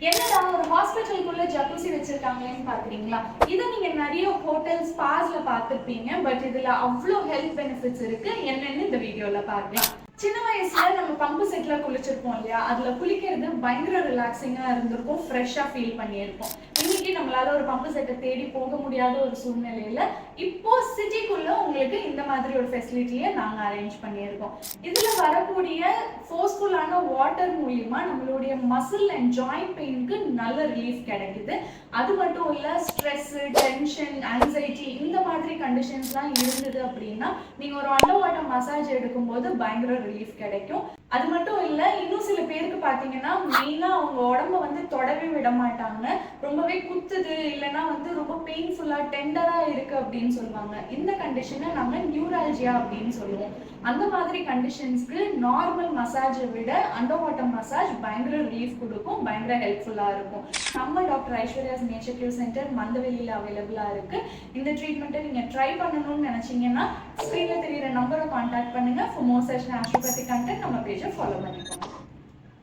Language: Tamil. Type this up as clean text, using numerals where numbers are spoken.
என்னடா ஒரு ஹாஸ்பிட்டலுக்குள்ள ஜக்கூசி வச்சிருக்காங்களேன்னு பாக்குறீங்களா? இதை நீங்க நிறைய ஹோட்டல் ஸ்பாஸ்ல பார்த்திருப்பீங்க. பட் இதுல அவ்வளோ ஹெல்த் பெனிஃபிட்ஸ் இருக்கு. என்னன்னு இந்த வீடியோல பார்க்கலாம். சின்ன வயசுல நம்ம பம்பு செட்ல குளிச்சிருப்போம் இல்லையா? அதுல குளிக்கிறது பயங்கர ரிலாக்ஸிங்கா இருந்திருக்கும், ஃப்ரெஷ்ஷா ஃபீல் பண்ணியிருப்போம். இன்னைக்கு நம்மளால ஒரு பம்பு செட்டை தேடி போக முடியாத ஒரு சூழ்நிலையில இப்போ சிட்டிக்குள்ள உங்களுக்கு இந்த மாதிரி ஒரு ஃபெசிலிட்டியை நாங்க அரேஞ்ச் பண்ணியிருக்கோம். இதுல வரக்கூடிய ஃபோர்ஸ்ஃபுல்லான வாட்டர் மூலியமா நம்மளுடைய மசில் அண்ட் ஜாயிண்ட் பெயினுக்கு நல்ல ரிலீஃப் கிடைக்குது. அது மட்டும் இல்ல, ஸ்ட்ரெஸ், டென்ஷன், ஆன்சைட்டி இந்த மாதிரி கண்டிஷன்ஸ்லாம் இருந்தது அப்படின்னா நீங்க ஒரு அண்டர் வாட்டர் மசாஜ் எடுக்கும்போது பயங்கர ரிலீஃப் கிடைக்கும். அது மட்டும் இல்ல, இன்னும் சில பேருக்கு பாத்தீங்கன்னா மெயினா அவங்க உடம்ப வந்து தொடவே விட மாட்டாங்க. ரொம்பவே குத்துது, இல்லைன்னா வந்து ரொம்ப பெயின்ஃபுல்லா டெண்டரா இருக்கு அப்படின்னு சொல்லுவாங்க. இந்த கண்டிஷனை நாங்க நியூரால்ஜியா அப்படின்னு சொல்லுவோம். அந்த மாதிரி கண்டிஷன்ஸ்க்கு நார்மல் மசாஜை விட அண்டர் வாட்டர் மசாஜ் பயங்கர ரிலீஃப் கொடுக்கும், பயங்கர ஹெல்ப்ஃபுல்லா இருக்கும். நம்ம doctor Aishwarya's nature cure centre மந்தவெளியில அவைலபிளா இருக்கு. இந்த ட்ரீட்மெண்ட்டை நீங்க ட்ரை பண்ணணும்னு நினைச்சீங்கன்னா ஸ்க்ரீன்ல தெரியுற நம்பரை கான்டாக்ட் பண்ணுங்க. For more such naturopathy content நம்ம பேஜை ஃபாலோ பண்ணிக்கோங்க.